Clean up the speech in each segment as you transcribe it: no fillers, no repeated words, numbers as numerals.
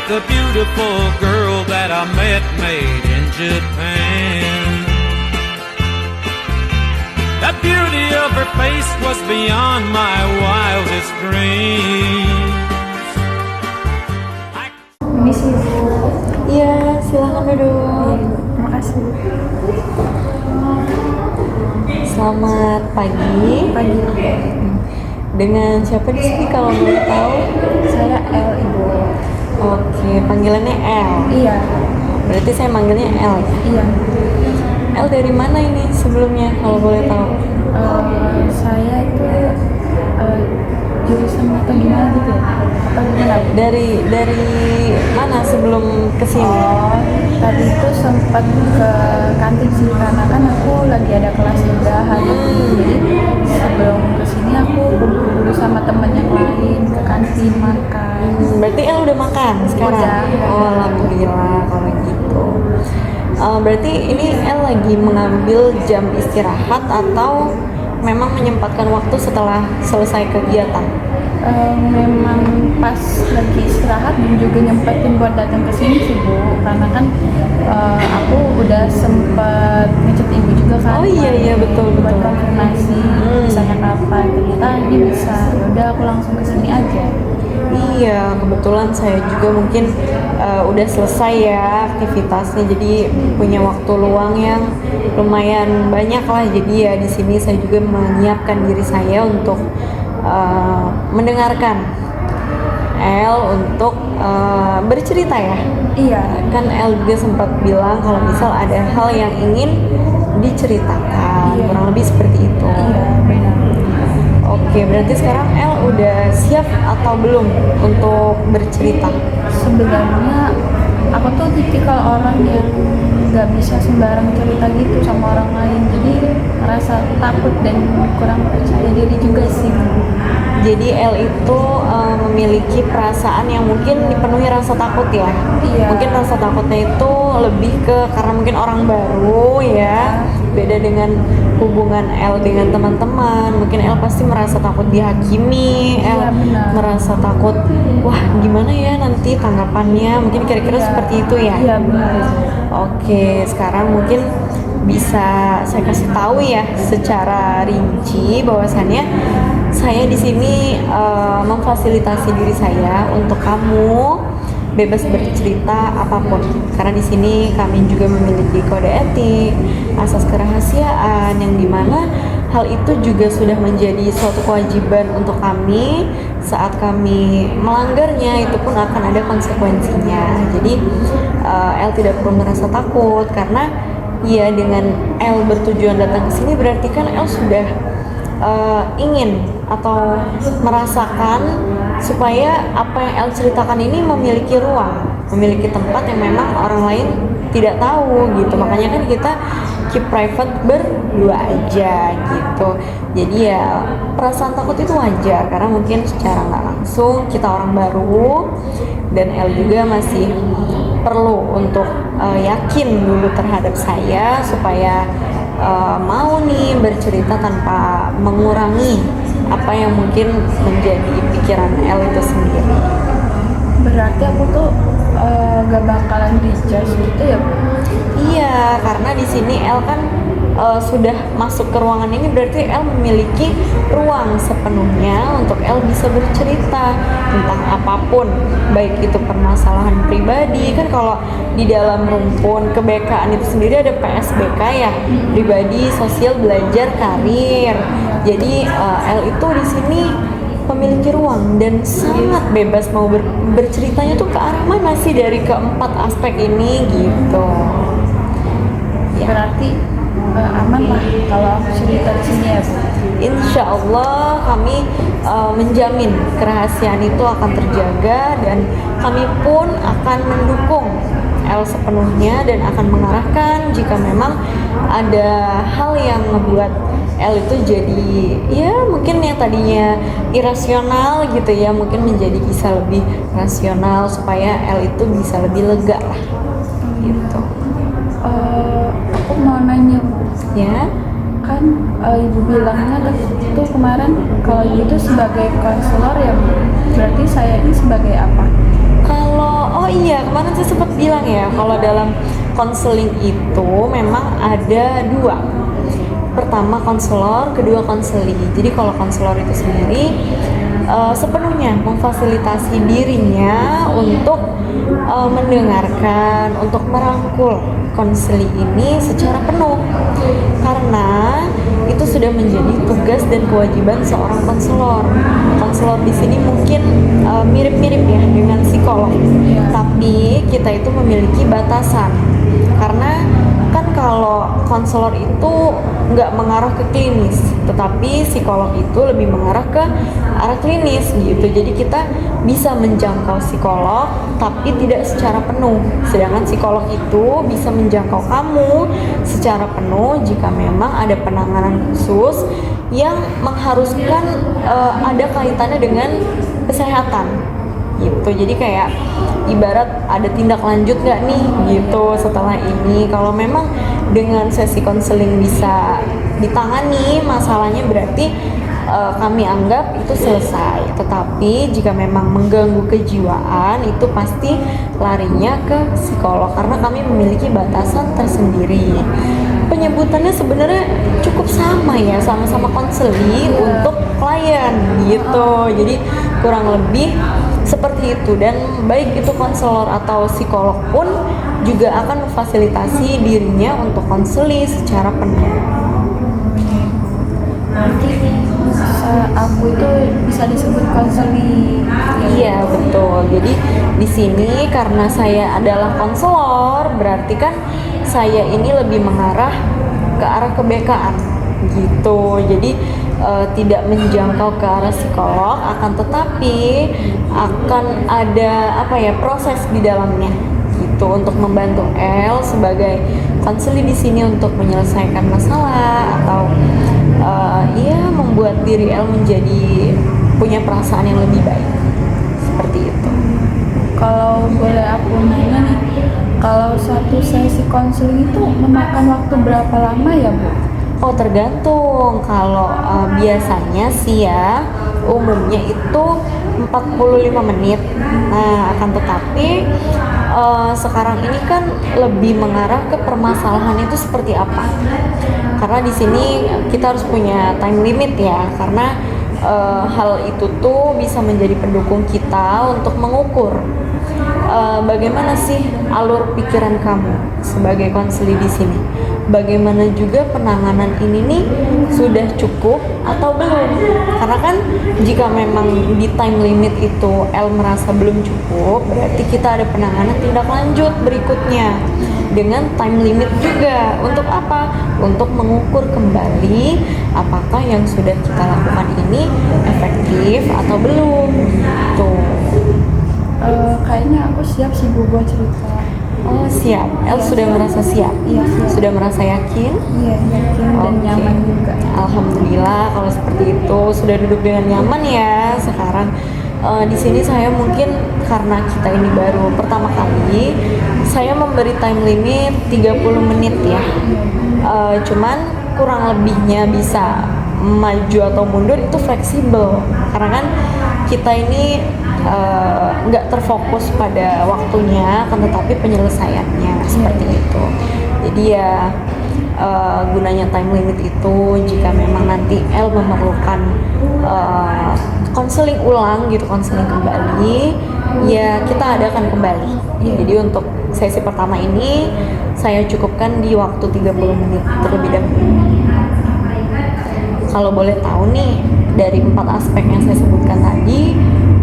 the beautiful girl that I met made in Japan. The beauty of her face was beyond my wildest dreams. Misi. Iya, silakan duduk. Terima kasih. Selamat pagi. Pagi. Dengan siapa di sini kalau boleh tahu? Saya L, Ibu. Oke, panggilannya L. Iya. Berarti saya manggilnya L. Iya. L dari mana ini sebelumnya kalau boleh tahu? Saya itu jurusan atau gimana gitu ya? Atau gimana? Dari mana sebelum kesini? Oh, tadi itu sempat ke kantin sih karena kan aku lagi ada kelas juga hari ini. Jadi sebelum kesini aku kumpul sama temen yang lain ke kantin makan. Berarti L udah makan sekarang? Udah. Oh, alhamdulillah kalau gitu. Berarti ini L lagi mengambil jam istirahat atau memang menyempatkan waktu setelah selesai kegiatan? Memang pas lagi istirahat dan juga nyempetin buat datang ke sini sih Bu, karena kan aku udah sempet ngechat ibu juga kan. Oh iya betul buat betul. konfirmasi misalnya kapan, ternyata ini bisa. Udah aku langsung ke sini aja. Iya, kebetulan saya juga mungkin udah selesai ya aktivitasnya, jadi punya waktu luang yang lumayan banyak lah. Jadi ya di sini saya juga menyiapkan diri saya untuk mendengarkan L untuk bercerita ya. Iya. Kan L juga sempat bilang kalau misal ada hal yang ingin diceritakan, Iya. kurang lebih seperti itu. Iya benar. Oke, berarti sekarang L udah siap atau belum untuk bercerita? Sebenarnya aku tuh tipikal orang yang nggak bisa sembarang cerita gitu sama orang lain, jadi rasa takut dan kurang percaya diri juga sih. Jadi L itu memiliki perasaan yang mungkin dipenuhi rasa takut ya. Iya. Mungkin rasa takutnya itu lebih ke karena mungkin orang baru ya. Beda dengan hubungan L dengan teman-teman. Mungkin L pasti merasa takut dihakimi. Iya, L benar. merasa takut, wah gimana ya nanti tanggapannya. Mungkin kira-kira Iya. seperti itu ya. Iya benar. Oke, sekarang mungkin bisa saya kasih tahu ya secara rinci bahwasannya saya di sini memfasilitasi diri saya untuk kamu bebas bercerita apapun, karena di sini kami juga memiliki kode etik, asas kerahasiaan yang dimana hal itu juga sudah menjadi suatu kewajiban untuk kami. Saat kami melanggarnya itu pun akan ada konsekuensinya. Jadi L tidak perlu merasa takut karena ya dengan L bertujuan datang ke sini berarti kan L sudah ingin atau merasakan supaya apa yang L ceritakan ini memiliki ruang, memiliki tempat yang memang orang lain tidak tahu gitu. Makanya kan kita keep private berdua aja gitu. Jadi ya perasaan takut itu wajar karena mungkin secara nggak langsung kita orang baru dan L juga masih perlu untuk yakin dulu terhadap saya supaya mau nih bercerita tanpa mengurangi apa yang mungkin menjadi pikiran L itu sendiri. Berarti aku tuh gak bakalan dijudge gitu ya Bu? Iya, karena di sini L kan sudah masuk ke ruangan ini berarti L memiliki ruang sepenuhnya untuk L bisa bercerita tentang apapun, baik itu permasalahan pribadi. Kan kalau di dalam rumpun kebekaan itu sendiri ada PSBK ya, pribadi, sosial, belajar, karir. Jadi L itu di sini memiliki ruang dan sangat bebas mau berceritanya tuh ke arah mana sih dari keempat aspek ini gitu. Ya. Berarti aman lah kalau aku cerita di sini ya Bu? Insya Allah kami menjamin kerahasiaan itu akan terjaga dan kami pun akan mendukung L sepenuhnya dan akan mengarahkan jika memang ada hal yang membuat L itu jadi ya mungkin yang tadinya irasional gitu ya mungkin menjadi bisa lebih rasional supaya L itu bisa lebih lega lah gitu. Aku mau nanya Bu, Ya. kan ibu bilangnya itu kemarin kalau ibu itu sebagai konselor ya Bu, berarti saya ini sebagai apa? Kalau ya, kalau dalam konseling itu memang ada dua. Pertama konselor, kedua konseli. Jadi kalau konselor itu sendiri sepenuhnya memfasilitasi dirinya untuk mendengarkan, untuk merangkul konseli ini secara penuh, karena itu sudah menjadi tugas dan kewajiban seorang konselor. Konselor di sini mungkin mirip-mirip ya dengan psikolog, tapi kita itu memiliki batasan, karena kan kalau konselor itu nggak mengarah ke klinis, tetapi psikolog itu lebih mengarah ke arah klinis gitu. Jadi kita bisa menjangkau psikolog tapi tidak secara penuh, sedangkan psikolog itu bisa menjangkau kamu secara penuh jika memang ada penanganan khusus yang mengharuskan ada kaitannya dengan kesehatan gitu. Jadi kayak ibarat ada tindak lanjut nggak nih gitu setelah ini. Kalau memang dengan sesi konseling bisa ditangani masalahnya, berarti kami anggap itu selesai. Tetapi jika memang mengganggu kejiwaan, itu pasti larinya ke psikolog, karena kami memiliki batasan tersendiri. Penyebutannya sebenarnya cukup sama ya, sama-sama konseli untuk klien gitu. Jadi kurang lebih seperti itu, dan baik itu konselor atau psikolog pun juga akan memfasilitasi dirinya untuk konseli secara penuh. Berarti aku itu bisa disebut konseli. Iya betul. Jadi di sini karena saya adalah konselor, berarti kan saya ini lebih mengarah ke arah kebekaan gitu. Jadi tidak menjangkau ke arah psikolog, akan tetapi akan ada proses di dalamnya gitu untuk membantu El sebagai konseli di sini untuk menyelesaikan masalah atau membuat diri El menjadi punya perasaan yang lebih baik, seperti itu. Kalau boleh aku nanya nih, kalau satu sesi konseling itu memakan waktu berapa lama ya Bu? Oh tergantung. Kalau biasanya sih ya umumnya itu 45 menit. Nah akan tetapi sekarang ini kan lebih mengarah ke permasalahan itu seperti apa. Karena di sini kita harus punya time limit ya, karena hal itu tuh bisa menjadi pendukung kita untuk mengukur bagaimana sih alur pikiran kamu sebagai konseli di sini. Bagaimana juga penanganan ini nih sudah cukup atau belum? Karena kan jika memang di time limit itu El merasa belum cukup, berarti kita ada penanganan tindak lanjut berikutnya dengan time limit juga. Untuk apa? Untuk mengukur kembali apakah yang sudah kita lakukan ini efektif atau belum. Tuh. Kayaknya aku siap sih Bu buat cerita. Oh siap, El sudah merasa siap? Iya siap. Sudah merasa yakin? Iya yakin dan nyaman juga. Alhamdulillah kalau seperti itu, sudah duduk dengan nyaman ya. Sekarang di sini saya mungkin karena kita ini baru pertama kali, saya memberi time limit 30 menit ya. Cuman kurang lebihnya bisa maju atau mundur itu fleksibel, karena kan kita ini nggak terfokus pada waktunya, kan tetapi penyelesaiannya seperti itu. Jadi ya gunanya time limit itu jika memang nanti El memerlukan konseling ulang gitu, konseling kembali, ya kita adakan kembali. Jadi untuk sesi pertama ini saya cukupkan di waktu 30 menit terlebih dahulu. Kalau boleh tahu nih, dari 4 aspek yang saya sebutkan tadi,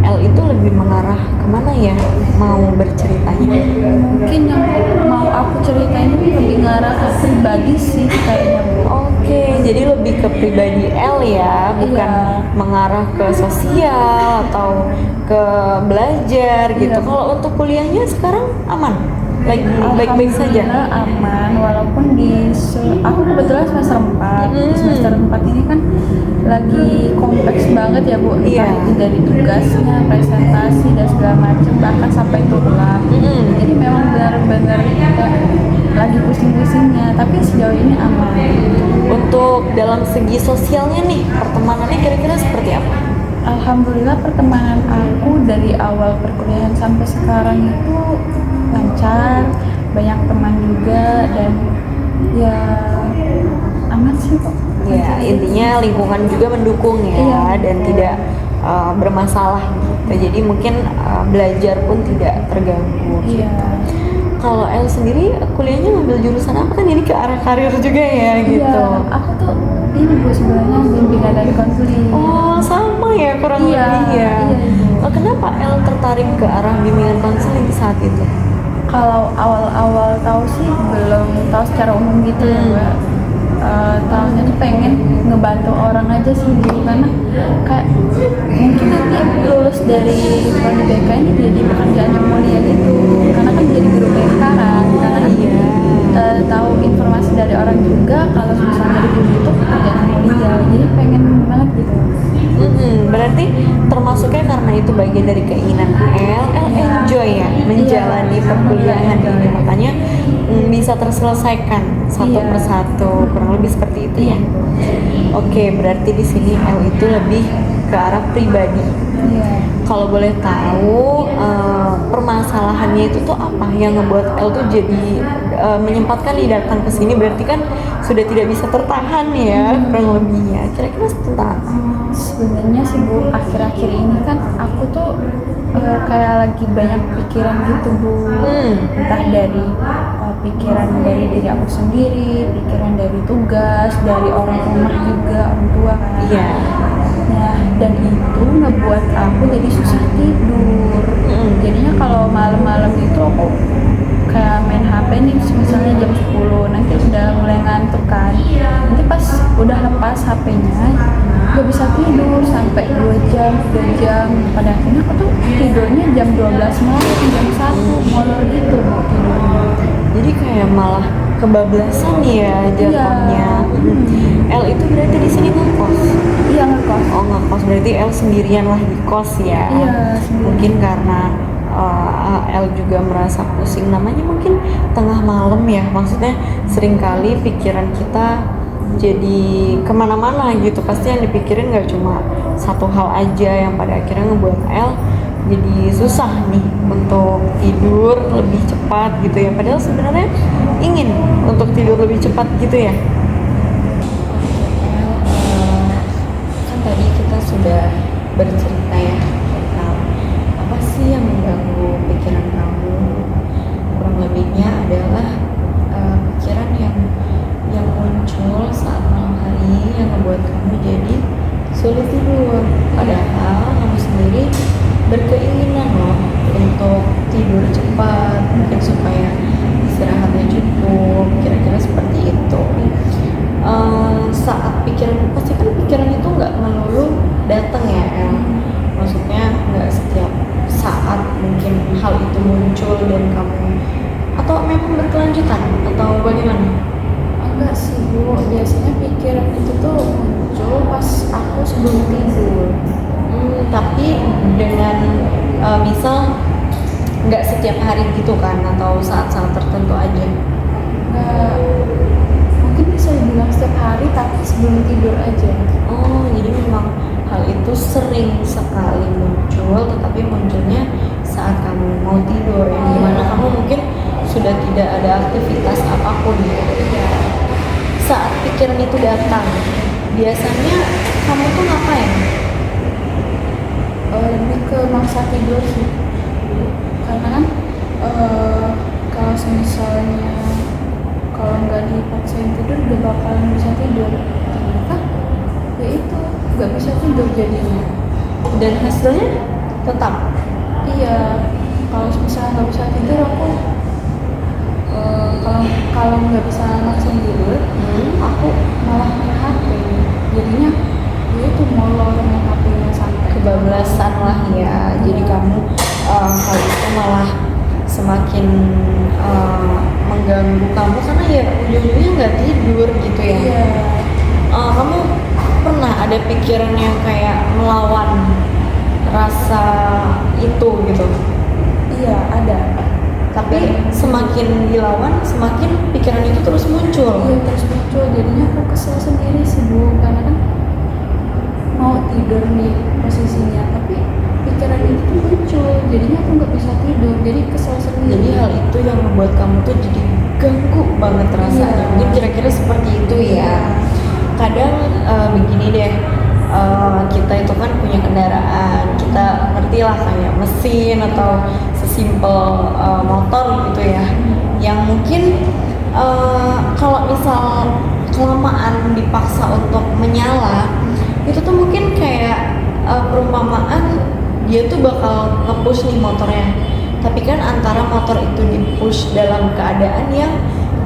El itu lebih mengarah kemana ya mau berceritanya? Mungkin yang mau aku ceritain ini lebih ngarah ke pribadi sih kayaknya Bu. Oke, jadi lebih ke pribadi El ya, bukan mengarah ke sosial atau ke belajar gitu. Kalau untuk kuliahnya sekarang aman? Lagi baik-baik saja? Aman, walaupun aku kebetulan semester 4. Di semester 4 ini kan lagi kompleks banget ya Bu. Entah itu dari tugasnya, presentasi dan segala macam, bahkan sampai tulang. Jadi memang benar-benar kita lagi pusing-pusingnya, tapi sejauh ini aman. Untuk dalam segi sosialnya nih, pertemanannya kira-kira seperti apa? Alhamdulillah pertemanan aku dari awal perkuliahan sampai sekarang itu lancar, banyak teman juga dan ya aman sih kok. Ya, intinya lingkungan juga mendukung ya, Iya, dan betul. tidak bermasalah gitu. Jadi mungkin belajar pun tidak terganggu. Iya. Kalau El sendiri kuliahnya ngambil jurusan apa, kan ini ke arah karir juga ya gitu. Iya, aku tuh ini Bu sebenarnya bimbingan dan konseling. Oh, sama ya kurang Iya, lebih ya. iya. Kenapa El tertarik ke arah bimbingan konseling saat itu? Kalau awal-awal tahu sih belum tahu secara umum gitu ya Mbak. Tahunya tuh pengen ngebantu orang aja sih Bu, karena kayak mungkin nanti lulus dari prodi BK ini jadi pekerjaan yang mulia gitu, karena kan jadi guru BK kan, karena kan tahu informasi dari orang juga kalau misalnya dari guru itu pekerjaan yang mulia, jadi pengen banget gitu. Berarti termasuknya karena itu bagian dari keinginan El enjoy ya menjalani Iya, perkuliahan enjoy. ini, makanya bisa terselesaikan satu Iya. persatu, kurang lebih seperti itu ya. Oke, berarti di sini El itu lebih ke arah pribadi. Iya. Kalau boleh tahu permasalahannya itu tuh apa yang ngebuat El tuh jadi menyempatkan nih datang ke sini, berarti kan sudah tidak bisa tertahan ya kurang lebihnya. Kira-kira tentang apa? Sebenarnya sih Bu, akhir-akhir ini kan aku tuh kayak lagi banyak pikiran gitu Bu. Entah dari pikiran dari diri aku sendiri, pikiran dari tugas, dari orang rumah juga, orang tua kan. Iya. Nah, dan itu ngebuat aku jadi susah tidur. Jadinya kalau malam-malam itu aku kayak main HP nih, misalnya jam 10, nanti udah mulai ngantuk kan. Nanti pas udah lepas HP-nya, gak bisa tidur sampai 2 jam, 3 jam. Pada akhirnya aku tuh tidurnya jam 12 malam, jam 1, molor gitu mau tidurnya. Jadi kayak malah kebablasan ya jatuhnya. El itu berarti di sini ngekos. Iya ngekos. Oh ngekos, berarti El sendirian lah di kos ya. Iya, sendirian. Mungkin karena El juga merasa pusing, namanya mungkin tengah malam ya, maksudnya seringkali pikiran kita jadi kemana-mana gitu, pasti yang dipikirin gak cuma satu hal aja yang pada akhirnya ngebuat El jadi susah nih untuk tidur lebih cepat gitu ya, padahal sebenarnya ingin untuk tidur lebih cepat gitu ya. Kan tadi kita sudah bercerita ya tentang apa sih yang mengganggu pikiran kamu, kurang lebihnya adalah pikiran yang muncul saat malam hari yang membuat kamu jadi sulit tidur, padahal kamu sendiri berkeinginan loh untuk tidur cepat, mungkin supaya istirahatnya cukup, kira-kira seperti itu. Saat pikiran, pasti kan pikiran itu nggak melulu datang ya El, maksudnya nggak setiap saat mungkin hal itu muncul dan kamu, atau memang berkelanjutan atau bagaimana? Enggak sih Bu, biasanya pikiran itu tuh muncul pas aku sebelum tidur. Tapi dengan misal nggak setiap hari gitu kan, atau saat-saat tertentu aja? Nggak, mungkin bisa dibilang setiap hari tapi sebelum tidur aja. Oh, jadi memang hal itu sering sekali muncul, tetapi munculnya saat kamu mau tidur, yang dimana kamu mungkin sudah tidak ada aktivitas apapun gitu. Saat pikiran itu datang, biasanya kamu tuh ngapain? Lebih ke maksa tidur sih, karena kan kalau misalnya kalau nggak dipaksain tidur udah bakalan bisa tidur, ternyata ya itu nggak bisa tidur jadinya. Dan hasilnya tetap? Iya, kalau misalnya nggak bisa tidur aku kalau nggak bisa maksain tidur, aku malah main HP, jadinya ya itu molor main HP-nya sampai Kebablasan lah ya, jadi kamu hal itu malah semakin mengganggu kamu karena ya ujung-ujungnya nggak tidur gitu ya. Iya. Kamu pernah ada pikiran yang kayak melawan rasa itu gitu? Iya ada. Tapi semakin dilawan, semakin pikiran itu terus muncul. Iya terus muncul, jadinya aku kesel sendiri sih Bu, karena kan mau tidur nih posisinya, tapi pikiran itu tuh muncul, jadinya aku nggak bisa tidur, jadi kesel sendiri. Jadi hal itu yang membuat kamu tuh jadi ganggu banget rasanya. Iya. Mungkin kira-kira seperti itu ya. Kadang begini deh, kita itu kan punya kendaraan, kita ngerti lah kayak mesin atau sesimpel motor gitu ya, yang mungkin kalau misal kelamaan dipaksa untuk menyala, itu tuh mungkin kayak perumpamaan dia tuh bakal nge-push nih motornya, tapi kan antara motor itu di-push dalam keadaan yang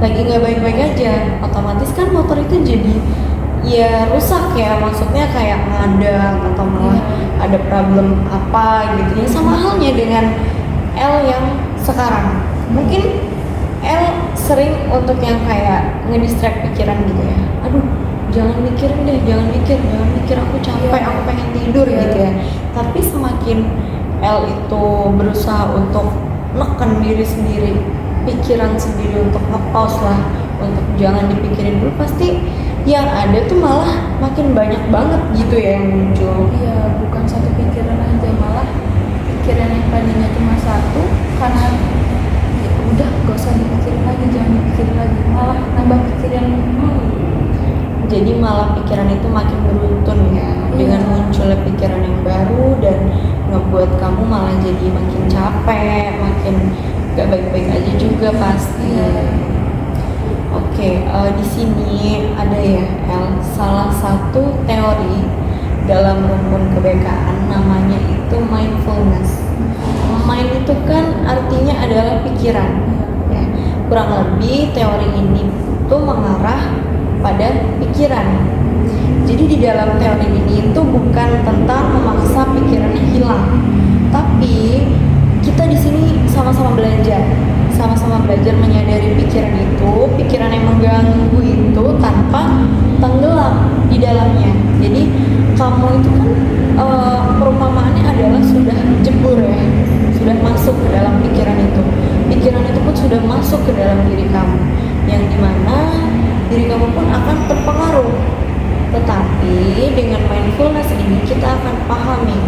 lagi nggak baik-baik aja, otomatis kan motor itu jadi ya rusak ya, maksudnya kayak ngadat atau malah ada problem apa gitu ya. Sama halnya dengan L yang sekarang, mungkin L sering untuk yang kayak ngedistract pikiran gitu ya, aduh jangan mikirin deh, jangan mikir, aku capek, aku pengen tidur gitu ya. Tapi semakin L itu berusaha untuk neken diri sendiri, pikiran sendiri untuk nge-pause lah, untuk jangan dipikirin dulu, pasti yang ada tuh malah makin banyak banget gitu ya yang muncul. Iya, bukan satu pikiran aja, malah pikiran yang tadinya cuma satu, karena ya udah gak usah dipikirin lagi, jangan dipikirin lagi, malah nambah pikiran. Jadi malah pikiran itu makin beruntun ya, dengan munculnya pikiran yang baru, dan ngebuat kamu malah jadi makin capek, makin gak baik-baik aja juga pasti. Oke, di sini ada ya El, salah satu teori dalam rumpun kebekaan namanya itu mindfulness. Mind itu kan artinya adalah pikiran. Ya. Kurang lebih teori ini tuh mengarah pada pikiran. Jadi di dalam teori ini itu bukan tentang memaksa pikirannya hilang, tapi kita di sini sama-sama belajar menyadari pikiran itu, pikiran yang mengganggu itu tanpa tenggelam di dalamnya. Jadi kamu itu kan perumpamaannya adalah sudah jebur ya, sudah masuk ke dalam pikiran itu. Pikiran itu pun sudah masuk ke dalam diri kamu, yang dimana diri kamu pun akan terpengaruh. Tetapi dengan mindfulness ini kita akan pahami,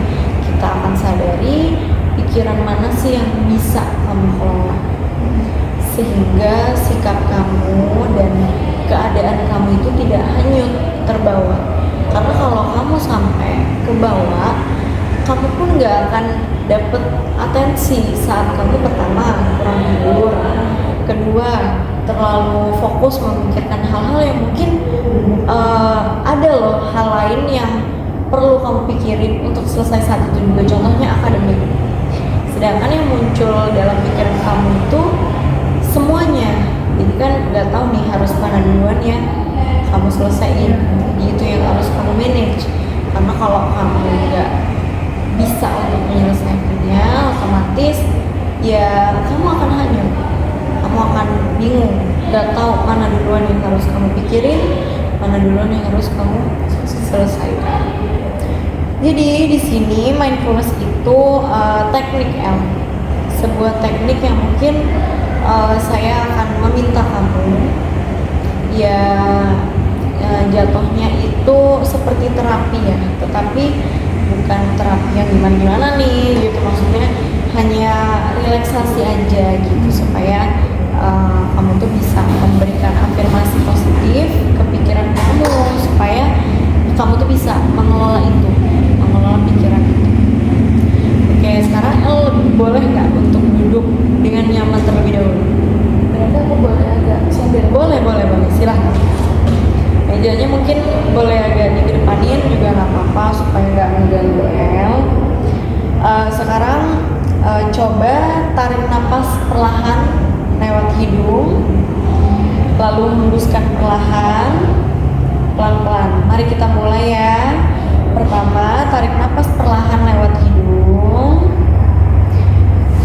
kita akan sadari pikiran mana sih yang bisa kamu kelola, sehingga sikap kamu dan keadaan kamu itu tidak hanyut terbawa. Karena kalau kamu sampai ke bawah, kamu pun gak akan dapet atensi saat kamu pertama kurang tidur, kedua terlalu fokus memikirkan hal-hal yang mungkin ada loh hal lain yang perlu kamu pikirin untuk selesai saat itu juga, contohnya akademik. Sedangkan yang muncul dalam pikiran kamu itu semuanya, jadi kan nggak tahu nih harus mana duluan ya kamu selesaiin, itu yang harus kamu manage. Karena kalau kamu nggak bisa untuk menyelesaikannya, otomatis ya kamu akan hanyut, kamu akan bingung, nggak tahu mana duluan yang harus kamu pikirin, mana duluan yang harus kamu selesaikan. Jadi di sini mindfulness itu teknik L, sebuah teknik yang mungkin saya akan meminta kamu ya, jatuhnya itu seperti terapi ya, tetapi bukan terapi yang gimana nih gitu, maksudnya hanya relaksasi aja gitu, supaya kamu tuh bisa memberikan afirmasi positif ke pikiran kamu, supaya kamu tuh bisa mengelola itu, mengelola pikiran itu. Oke, sekarang boleh nggak untuk duduk dengan nyaman terlebih dahulu? Berarti aku boleh agak sambil. Boleh, silahkan. Mejanya mungkin boleh agak dikedepanin juga nggak apa-apa, supaya nggak mengganggu El. Sekarang coba tarik napas perlahan lewat hidung, lalu hembuskan perlahan, pelan-pelan. Mari kita mulai ya. Pertama, tarik napas perlahan lewat hidung,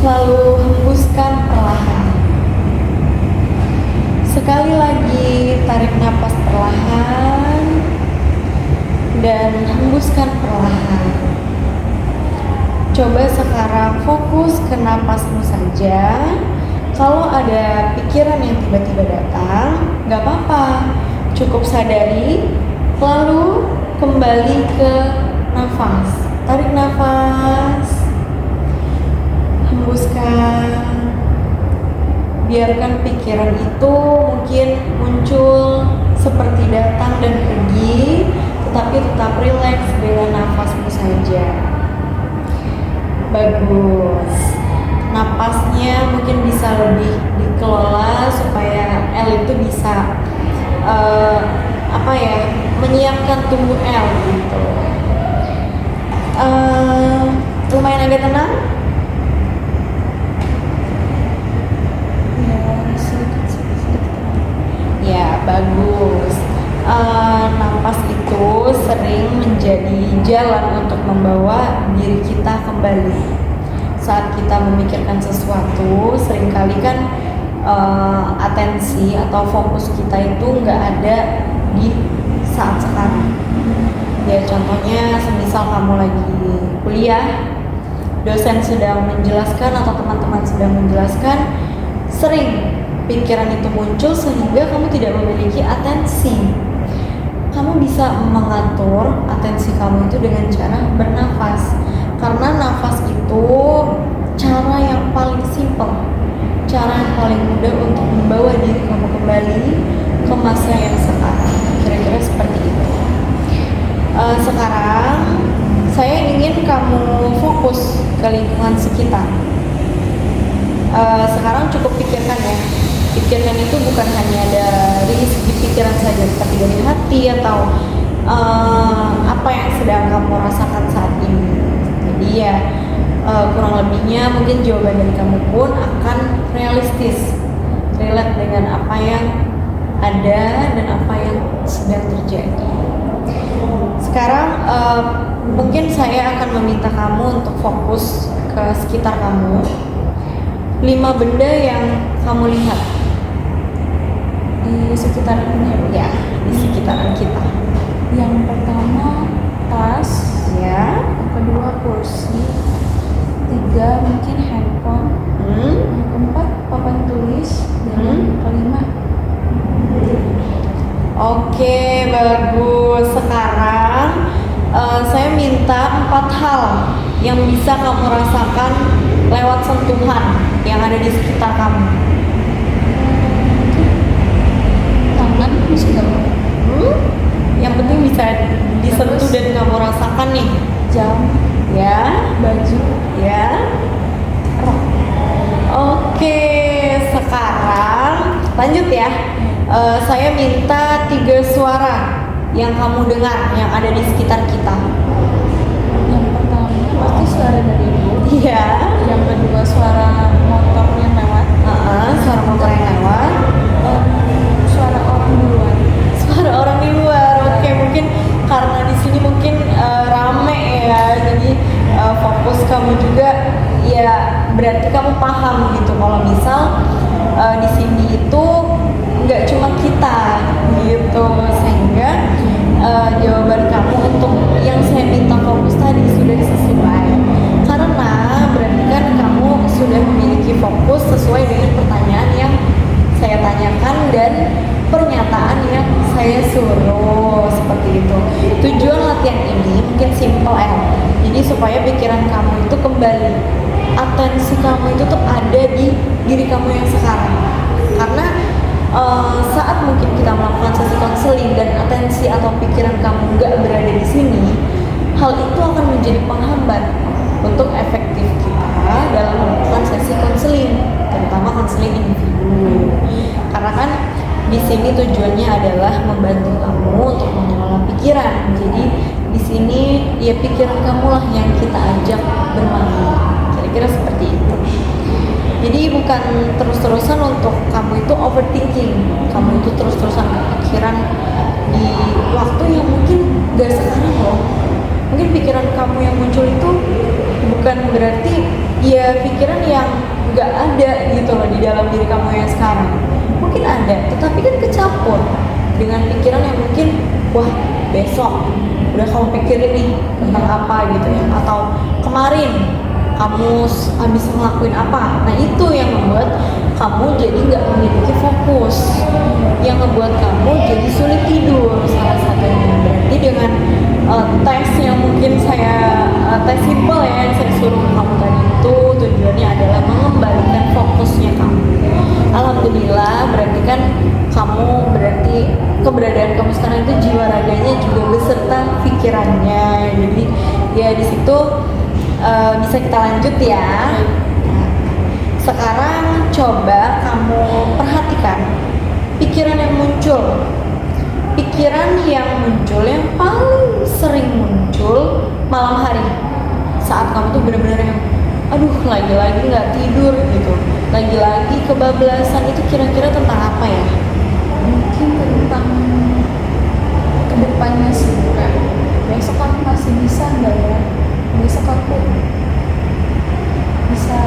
lalu hembuskan perlahan. Sekali lagi, tarik napas perlahan dan hembuskan perlahan. Coba sekarang fokus ke napasmu saja. Kalau ada pikiran yang tiba-tiba datang, gak apa-apa, cukup sadari, lalu kembali ke nafas. Tarik nafas, hembuskan. Biarkan pikiran itu mungkin muncul seperti datang dan pergi, tetapi tetap rileks dengan nafasmu saja. Bagus. Napasnya mungkin bisa lebih dikelola supaya L itu bisa menyiapkan tubuh L gitu. Lumayan agak tenang. Ya, bagus. Napas itu sering menjadi jalan untuk membawa diri kita kembali. Saat kita memikirkan sesuatu, seringkali kan atensi atau fokus kita itu nggak ada di saat sekarang. Ya, contohnya semisal kamu lagi kuliah, dosen sedang menjelaskan atau teman-teman sedang menjelaskan, sering pikiran itu muncul sehingga kamu tidak memiliki atensi. Kamu bisa mengatur atensi kamu itu dengan cara bernafas. Karena nafas itu cara yang paling simpel, cara yang paling mudah untuk membawa diri kamu kembali ke masa yang sekarang. Kira-kira seperti itu. Sekarang saya ingin kamu fokus ke lingkungan sekitar. Sekarang cukup pikirkan ya. Pikirkan itu bukan hanya dari segi pikiran saja, tapi dari hati atau apa yang sedang kamu rasakan saat ini. Jadi ya kurang lebihnya mungkin jawaban dari kamu pun akan realistis, relate dengan apa yang ada dan apa yang sedang terjadi. Sekarang mungkin saya akan meminta kamu untuk fokus ke sekitar kamu. 5 benda yang kamu lihat Di sekitar ini ya, di sekitaran kita. Yang pertama tas, Ya. yang kedua kursi, 3 mungkin handphone, yang keempat papan tulis, dan yang kelima Oke, bagus. Sekarang saya minta 4 hal yang bisa kamu rasakan lewat sentuhan yang ada di sekitar kamu. tangan bisa nggak? Yang penting bisa disentuh dan kamu rasakan nih. Jam, Ya, baju, ya. rok. Oke, sekarang lanjut ya. Saya minta 3 suara yang kamu dengar yang ada di sekitar kita. Yang pertama pasti suara dari ibu. Iya. Yang kedua suara motor yang lewat. Suara motor yang lewat. Suara orang di luar. Suara orang di luar. Oke, mungkin karena di sini mungkin rame ya, jadi fokus kamu juga ya, berarti kamu paham gitu kalau misal di sini itu nggak cuma kita gitu, sehingga jawaban kamu untuk yang saya minta fokus tadi sudah sesuai, karena berarti kan kamu sudah memiliki fokus sesuai dengan pertanyaan yang saya tanyakan dan pernyataan yang saya suruh, seperti itu. Tujuan latihan ini mungkin simple ya, jadi supaya pikiran kamu itu kembali, atensi kamu itu tuh ada di diri kamu yang sekarang. Karena saat mungkin kita melakukan sesi konseling dan atensi atau pikiran kamu nggak berada di sini, hal itu akan menjadi penghambat untuk efektif kita dalam melakukan sesi konseling, terutama konseling individu. Karena kan di sini tujuannya adalah membantu kamu untuk mengelola pikiran. Jadi di sini ya pikiran kamu lah yang kita ajak bermain. Kira-kira seperti itu. Jadi bukan terus-terusan untuk kamu itu overthinking, kamu itu terus-terusan kepikiran di waktu yang mungkin gak sekarang loh. Mungkin pikiran kamu yang muncul itu bukan berarti ya pikiran yang gak ada gitu loh di dalam diri kamu yang sekarang. Mungkin ada, tetapi kan kecampur dengan pikiran yang mungkin wah besok udah kamu pikirin nih tentang apa gitu ya, atau kemarin kamu habis ngelakuin apa. Nah itu yang membuat kamu jadi nggak memiliki fokus, yang membuat kamu jadi sulit tidur salah satunya. Berarti dengan tes yang mungkin saya tes simple ya yang saya suruh kamu tadi itu tujuannya adalah mengembalikan fokusnya kamu. Alhamdulillah, berarti kan keberadaan kamu sekarang itu jiwa raganya juga beserta pikirannya. Jadi ya di situ bisa kita lanjut ya. Sekarang coba kamu perhatikan pikiran yang muncul. Pikiran yang muncul yang paling sering muncul malam hari saat kamu tuh benar-benar yang aduh lagi-lagi nggak tidur gitu, lagi-lagi kebablasan, itu kira-kira tentang apa ya? Mungkin tentang kedepannya sih, kayak besok aku masih bisa nggak ya, besok aku bisa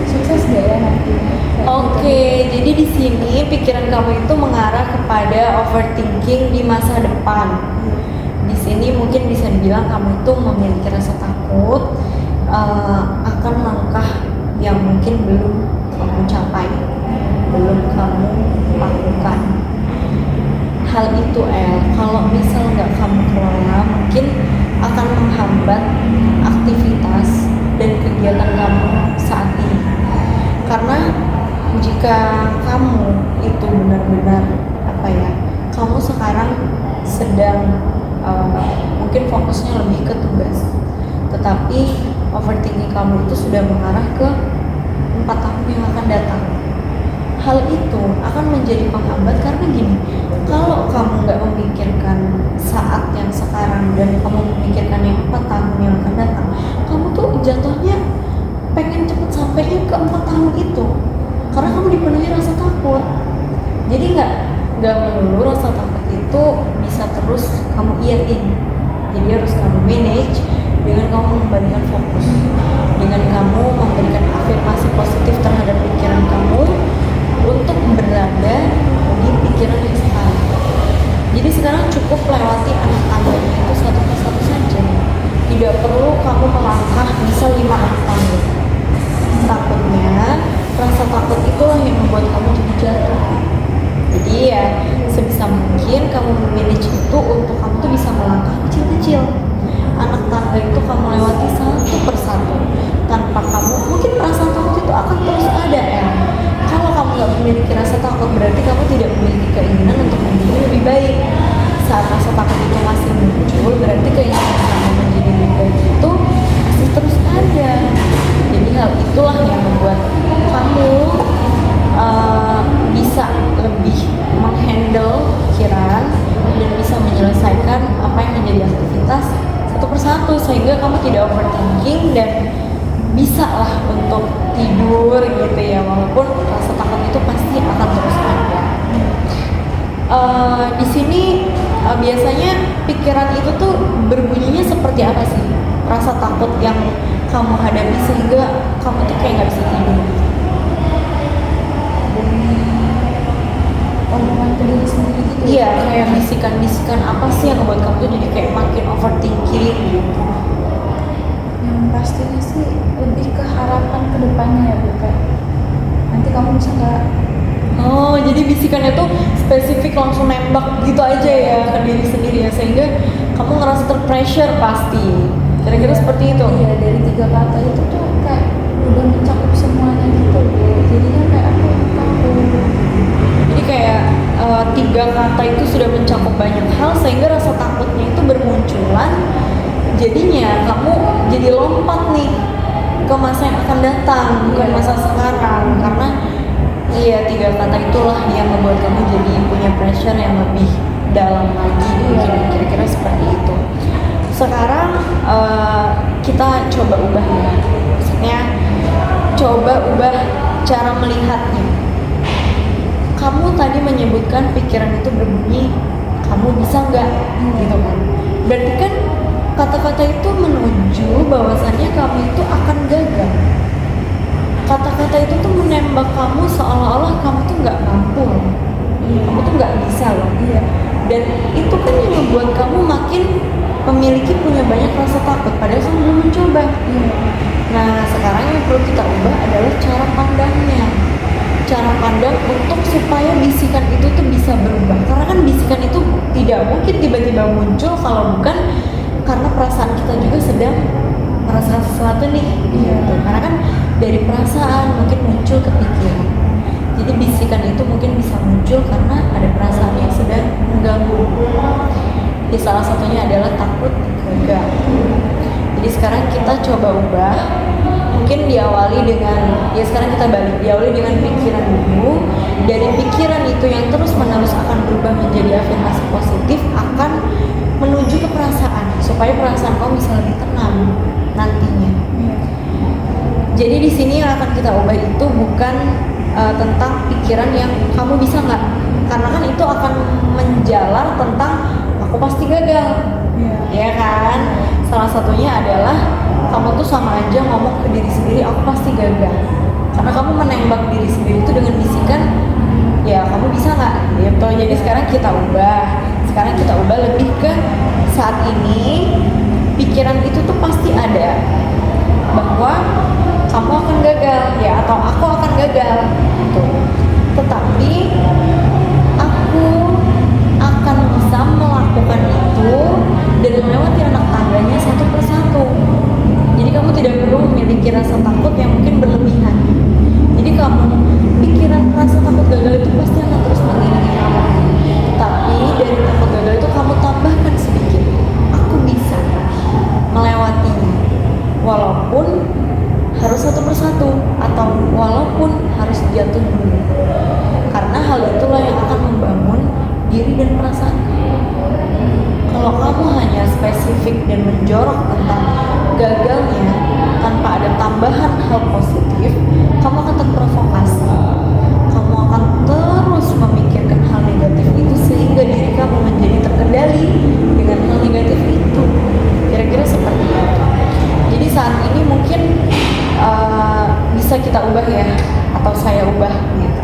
sukses nggak ya nantinya. Oke, jadi di sini pikiran kamu itu mengarah kepada overthinking di masa depan. Di sini mungkin bisa dibilang kamu itu memiliki rasa takut akan langkah yang mungkin belum kamu capai, belum kamu lakukan. Hal itu kalau misal nggak kamu kelola, mungkin akan menghambat aktivitas dan kegiatan kamu saat ini. Karena jika kamu itu benar-benar kamu sekarang sedang mungkin fokusnya lebih ke tugas, tetapi overthinking kamu itu sudah mengarah ke 4 tahun yang akan datang. Hal itu akan menjadi penghambat karena gini, kalau kamu nggak memikirkan saat yang sekarang dan kamu memikirkan yang 4 tahun yang akan datang, kamu tuh jatuhnya pengen cepet sampainya ke 4 tahun itu karena kamu dipenuhi rasa takut. Jadi nggak melulu rasa takut itu bisa terus kamu iyain. Jadi harus kamu manage dengan kamu mengembalikan fokus, dengan kamu memberikan afirmasi positif terhadap pikiran kamu untuk berada di pikiran yang sekarang. Jadi sekarang cukup lewati anak tangganya itu satu persatu saja. Tidak perlu kamu melangkah bisa 5 anak tangga. Takutnya rasa takut itulah yang membuat kamu jadi jatuh. Jadi ya sebisa mungkin kamu manage itu untuk kamu tuh bisa melangkah kecil-kecil. Anak tangga itu kamu lewati satu persatu tanpa kamu, mungkin perasaan takut itu akan terus ada ya. Kalau kamu nggak memiliki rasa takut, berarti kamu tidak memiliki keinginan untuk menjadi lebih baik. Saat rasa takut itu masih muncul, berarti keinginan kamu menjadi lebih baik itu masih terus ada. Jadi hal itulah yang membuat kamu bisa lebih menghandle pikiran dan bisa menyelesaikan apa yang menjadi aktivitas satu persatu, sehingga kamu tidak overthinking dan bisa lah untuk tidur gitu ya, walaupun rasa takut itu pasti akan terus ada. Di sini biasanya pikiran itu tuh berbunyinya seperti apa sih? Rasa takut yang kamu hadapi sehingga kamu tuh kayak nggak bisa tidur. Omongan ke diri sendiri gitu. Iya, kayak bisikan-bisikan apa sih yang membuat kamu tuh jadi kayak makin overthinking gitu. Yang pastinya sih lebih ke harapan ke depannya ya, Bu. Kayak nanti kamu bisa nggak. Oh, jadi bisikannya tuh spesifik langsung nembak gitu aja ya ke diri sendiri ya, sehingga kamu ngerasa terpressure pasti. Kira-kira seperti itu. Iya, dari 3 kata itu tuh kayak udah mencakup semuanya gitu, Bu. Jadinya kayak aku takut. Jadi kayak 3 kata itu sudah mencakup banyak hal sehingga rasa takutnya itu bermunculan. Jadinya kamu jadi lompat nih ke masa yang akan datang, bukan masa sekarang. Karena 3 kata itulah yang membuat kamu jadi punya pressure yang lebih dalam lagi. Kira-kira seperti itu. Sekarang kita coba ubah ya. Maksudnya coba ubah cara melihatnya. Kamu tadi menyebutkan pikiran itu berbunyi, kamu bisa nggak, gitu kan? Berarti kan kata-kata itu menuju bahwasannya kamu itu akan gagal. Kata-kata itu tuh menembak kamu seolah-olah kamu tuh nggak mampu loh. Kamu tuh nggak bisa loh. Iya. Dan itu kan yang membuat kamu makin memiliki punya banyak rasa takut, padahal kamu belum mencoba. Nah, sekarang yang perlu kita ubah adalah cara pandangnya. Cara pandang untuk supaya bisikan itu tuh bisa berubah. Karena kan bisikan itu tidak tidak mungkin tiba-tiba muncul kalau bukan karena perasaan kita juga sedang merasakan sesuatu nih gitu. Karena kan dari perasaan mungkin muncul ke pikiran. Jadi bisikan itu mungkin bisa muncul karena ada perasaan yang sedang mengganggu. Ya salah satunya adalah takut gagal. Jadi sekarang kita coba ubah. Mungkin diawali dengan, ya sekarang kita balik, diawali dengan pikiran dulu. Dari pikiran itu yang terus menerus akan berubah menjadi afirmasi positif, akan menuju ke perasaan, supaya perasaan kamu bisa lebih tenang nantinya. Jadi di sini yang akan kita ubah itu bukan tentang pikiran yang kamu bisa nggak, karena kan itu akan menjalar tentang aku pasti gagal, ya kan? Salah satunya adalah kamu tuh sama aja ngomong ke diri sendiri aku pasti gagal, karena kamu menembak diri sendiri itu dengan bisikan ya kamu bisa nggak gitu. Jadi sekarang kita ubah lebih ke saat ini pikiran itu tuh pasti ada bahwa kamu akan gagal ya, atau aku akan gagal gitu. Tetapi aku akan bisa melakukan itu dan melewati anak tangganya satu persatu. Jadi kamu tidak perlu memiliki rasa takut yang mungkin berlebihan. Jadi kamu pikiran rasa takut gagal itu pasti akan terus mengiringi kamu. Tapi dari takut gagal itu kamu tambahkan sedikit, aku bisa melewatinya, walaupun harus satu persatu atau walaupun harus jatuh dulu. Karena hal itulah yang akan membangun diri dan perasaan. Kalau kamu hanya spesifik dan menjorok tentang gagalnya tanpa ada tambahan hal positif, kamu akan terprovokasi. Kamu akan terus memikirkan hal negatif itu sehingga diri kamu menjadi terkendali dengan hal negatif itu. Kira-kira seperti itu. Jadi saat ini mungkin bisa kita ubah ya, atau saya ubah gitu.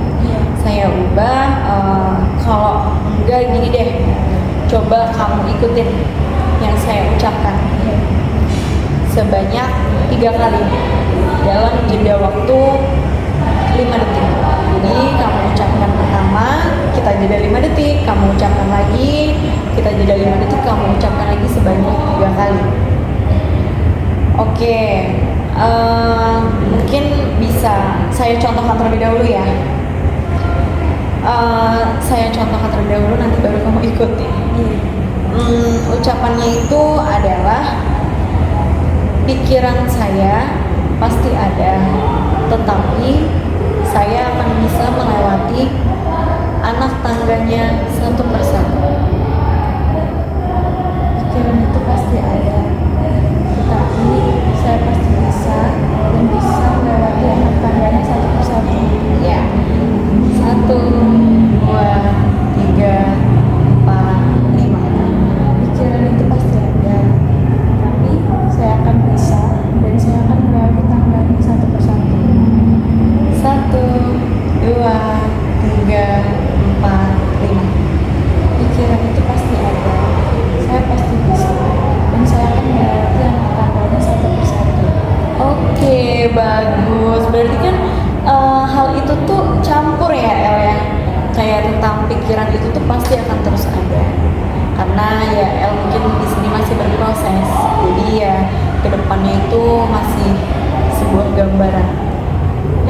Saya ubah, kalau enggak gini deh, coba kamu ikutin yang saya ucapkan sebanyak 3 kali dalam jeda waktu 5 detik. Jadi kamu ucapkan pertama, kita jeda 5 detik, kamu ucapkan lagi, kita jeda 5 detik, kamu ucapkan lagi sebanyak 3 kali. Oke, mungkin bisa saya contohkan terlebih dahulu ya. Saya contohkan terlebih dahulu, nanti baru kamu ikuti. Ucapannya itu adalah pikiran saya pasti ada, tetapi saya akan bisa melewati anak tangganya satu persatu. Pikiran itu pasti ada, tetapi saya pasti bisa dan bisa melewati anak tangganya satu persatu. Ya, 1, 2, 3, 4, 5. Pikiran itu pasti ada, tapi saya akan bisa dan saya akan melewati tangganya satu persatu. 1, 2, 3, 4, 5. Pikiran itu pasti ada, saya pasti bisa dan saya akan melewati anak tangganya satu persatu. Oke, bagus. Berarti kan hal itu tuh campur ya, El ya. Kayak tentang pikiran itu tuh pasti akan terus ada. Karena ya El mungkin di sini masih berproses. Jadi ya kedepannya itu masih sebuah gambaran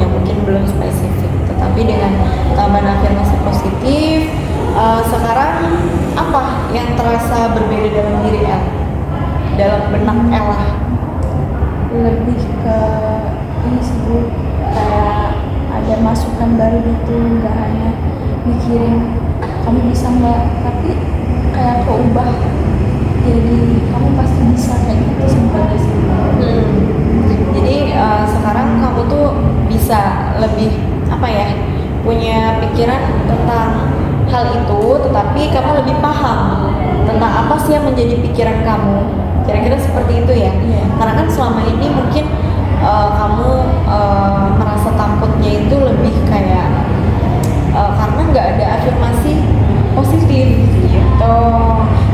yang mungkin belum spesifik. Tetapi dengan tambahan afirmasi positif, sekarang apa yang terasa berbeda dalam diri El? Dalam benak El lah. Lebih ke ini sih Bu, kayak ada masukan baru gitu, nggak hanya mikirin kamu bisa nggak, tapi kayak keubah jadi kamu pasti bisa, kayak gitu simpelnya sih. Jadi sekarang kamu tuh bisa lebih apa ya, punya pikiran tentang hal itu, tetapi kamu lebih paham tentang apa sih yang menjadi pikiran kamu. Kira-kira seperti itu ya. Karena kan selama ini mungkin kamu merasa takutnya itu lebih kayak karena nggak ada afirmasi positif gitu.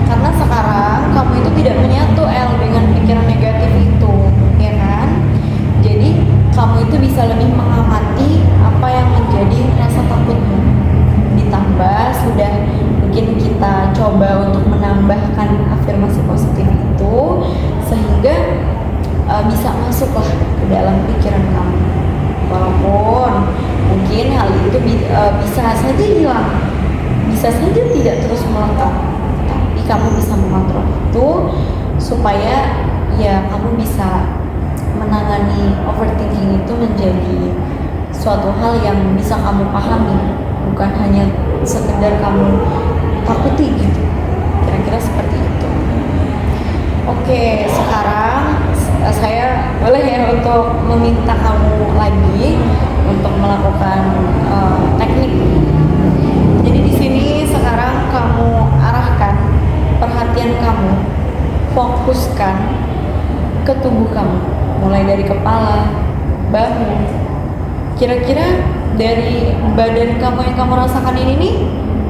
Karena sekarang kamu itu tidak menyatu dengan pikiran negatif itu, ya kan? Jadi kamu itu bisa lebih mengamati apa yang menjadi rasa takutmu. Ditambah sudah mungkin kita coba untuk bisa saja hilang, bisa saja tidak terus melekat, tapi kamu bisa mengontrol itu supaya ya kamu bisa menangani overthinking itu menjadi suatu hal yang bisa kamu pahami, bukan hanya sekedar kamu takuti gitu. Kira-kira seperti itu. Oke, sekarang saya boleh ya untuk meminta kamu lagi untuk melakukan teknik. Jadi di sini sekarang kamu arahkan perhatian kamu, fokuskan ke tubuh kamu, mulai dari kepala, bahu. Kira-kira dari badan kamu yang kamu rasakan ini nih,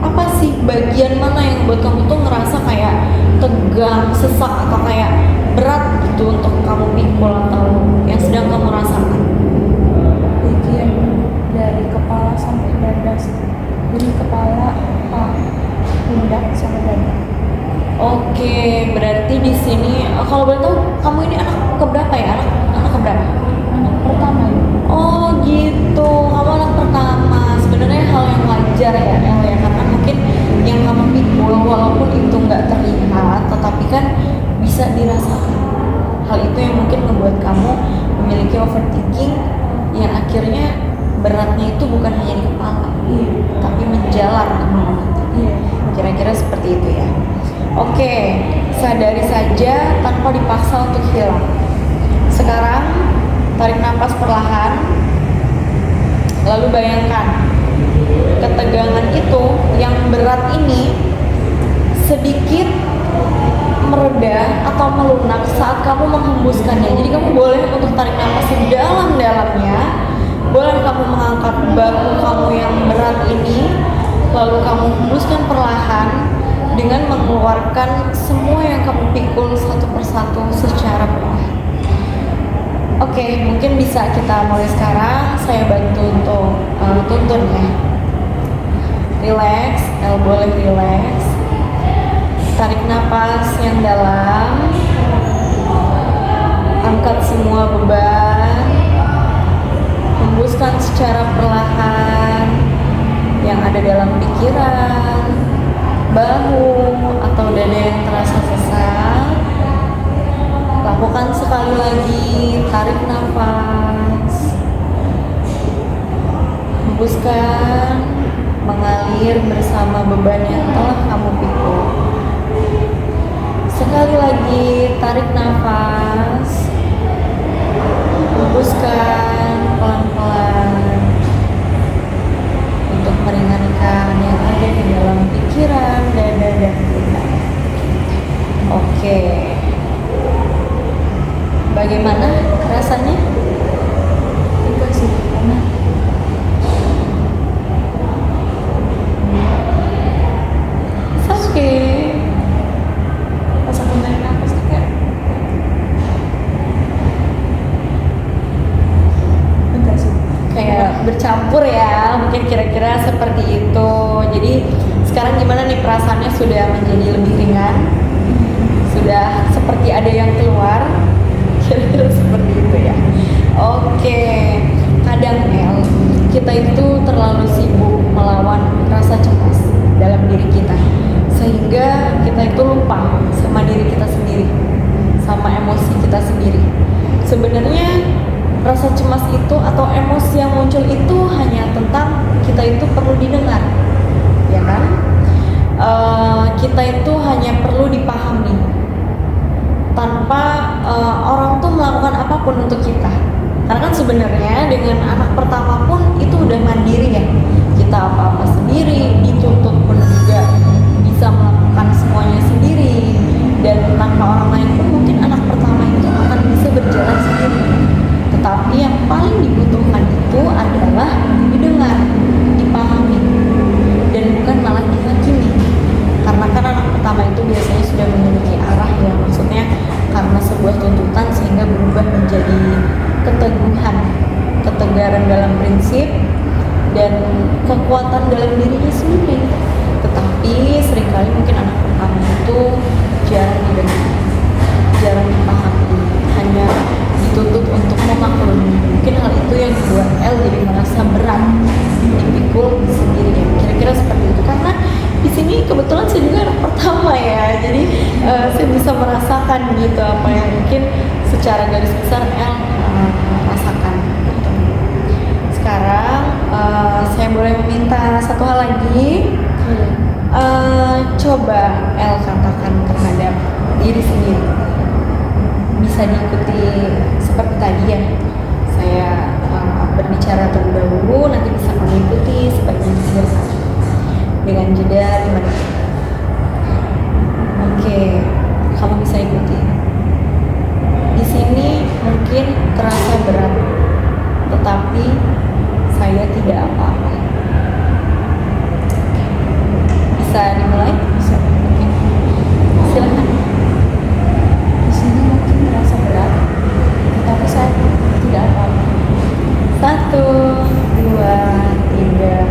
apa sih bagian mana yang buat kamu tuh ngerasa kayak tegang, sesak, atau kayak berat gitu untuk kamu pikul atau yang sedang kamu rasakan? Bagian dari kepala sampai dada sih. Jadi kepala, pundak sampai dada. Oke, berarti di sini kalau boleh tahu kamu ini anak keberapa ya? Anak keberapa? Anak pertama ya. Oh gitu, kamu anak pertama. Sebenarnya hal yang wajar ya, El ya, karena mungkin yang kamu pikul walaupun itu nggak terlihat, tetapi kan bisa dirasakan. Hal itu yang mungkin membuat kamu memiliki overthinking yang akhirnya beratnya itu bukan hanya di kepala, tapi menjalar kemana-mana. Kira-kira seperti itu ya. Oke, sadari saja tanpa dipaksa untuk hilang. Sekarang tarik nafas perlahan, lalu bayangkan ketegangan itu yang berat ini sedikit mereda atau melunak saat kamu menghembuskannya. Jadi kamu boleh untuk tarik nafas sedalam-dalamnya, boleh kamu mengangkat bahu kamu yang berat ini, lalu kamu hembuskan perlahan dengan mengeluarkan semua yang kamu pikul satu persatu secara perlahan. Oke, mungkin bisa kita mulai sekarang. Saya bantu untuk tuntun ya. Relax, El boleh relax. Tarik napas yang dalam. Angkat semua beban. Hembuskan secara perlahan yang ada dalam pikiran, bahu, atau dada yang terasa sesak. Lakukan sekali lagi, tarik nafas, hembuskan, mengalir bersama beban yang telah kamu pikul. Sekali lagi, tarik nafas, hembuskan pelan-pelan untuk meringankan yang ada di dalam pikiran, dada, dan pundak. Oke. Bagaimana rasanya? Juga sih, karena Oke. pas aku naik nafas tuh kayak enggak sih. Kayak bercampur ya, mungkin kira-kira seperti itu. Jadi sekarang gimana nih perasaannya, sudah menjadi lebih ringan? Sudah seperti ada yang keluar? Kira-kira seperti itu ya. Oke, kadang El, kita itu terlalu sibuk melawan rasa cemas dalam diri kita, sehingga kita itu lupa sama diri kita sendiri, sama emosi kita sendiri. Sebenarnya rasa cemas itu atau emosi yang muncul itu hanya tentang kita itu perlu didengar, ya kan? Kita itu hanya perlu dipahami tanpa orang tuh melakukan apapun untuk kita. Karena kan sebenarnya dengan anak pertama pun itu udah mandiri ya, kita apa-apa sendiri, dituntut pun juga bisa melakukan semuanya sendiri, dan tanpa orang lain pun mungkin anak pertama itu akan bisa berjalan sendiri. Tetapi yang paling dibutuhkan itu adalah didengar, dipahami, dan bukan malah dihakimi. Karena kan anak pertama itu biasanya sudah memiliki arah ya, maksudnya karena sebuah tuntutan sehingga berubah menjadi keteguhan, ketegaran dalam prinsip, dan kekuatan dalam dirinya sendiri. Tetapi seringkali mungkin anak pertama itu jarang didengar, jarang dipahami, hanya dituntut untuk memaklumi. Mungkin hal itu yang membuat El jadi merasa berat dipikul sendirian. merasakan gitu apa yang mungkin secara garis besar El rasakan gitu. Sekarang saya boleh meminta satu hal lagi. Coba El katakan terhadap diri sendiri, bisa diikuti seperti tadi ya, saya berbicara terlebih dahulu, nanti bisa kamu ikuti sebanyak 3 kali dengan jeda 5 detik. Oke, kamu bisa ikuti. Di sini mungkin terasa berat, tetapi saya tidak apa-apa. Bisa dimulai? Bisa. Oke. Silakan. Di sini mungkin terasa berat, tetapi saya tidak apa-apa. 1, 2, 3,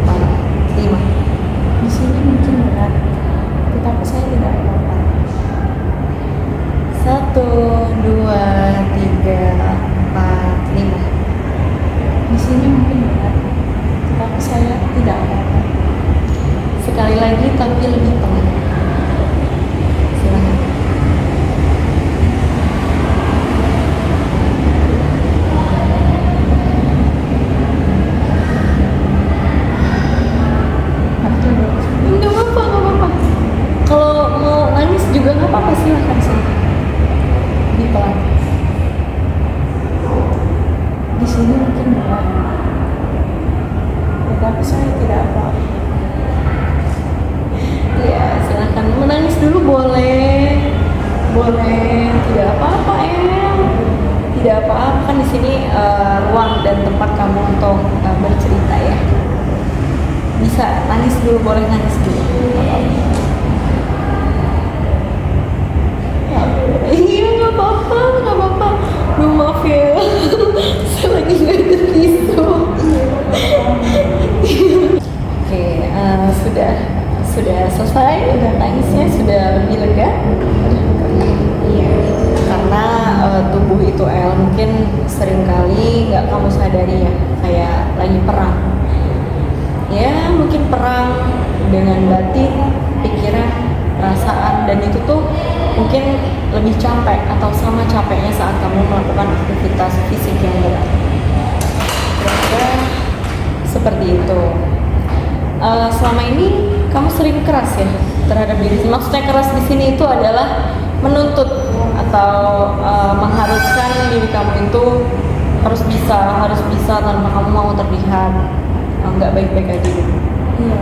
4, 5. Di sini mungkin berat, tetapi saya tidak apa-apa. 1, 2, 3, 4, 5. Di sini mungkin berat, tetapi saya tidak apa-apa. Sekali lagi tapi lebih pelan. Silakan. Nggak apa-apa, nggak apa-apa. Kalau mau nangis juga nggak apa-apa, silakan sih. Lebih pelan. Di sini mungkin berat, tetapi saya tidak apa-apa. Ya, silakan menangis dulu boleh. Boleh, tidak apa-apa tidak apa-apa, kan di sini ruang dan tempat kamu untuk bercerita ya. Bisa nangis dulu, boleh nangis dulu. Iya, nggak apa-apa, nggak apa-apa. Duh, maaf ya, saya lagi nggak ada tisu. Oke, sudah selesai, udah nangisnya sudah lebih lega. Iya, karena tubuh itu El mungkin seringkali nggak kamu sadari ya, kayak lagi perang. Ya mungkin perang dengan batin, pikiran, perasaan, dan itu tuh mungkin lebih capek atau sama capeknya saat kamu melakukan aktivitas fisik yang berat. Kira-kira seperti itu. Selama ini kamu sering keras ya terhadap diri. Maksudnya keras di sini itu adalah menuntut atau mengharuskan diri kamu itu harus bisa tanpa kamu mau terlihat nggak baik-baik aja gitu. Iya.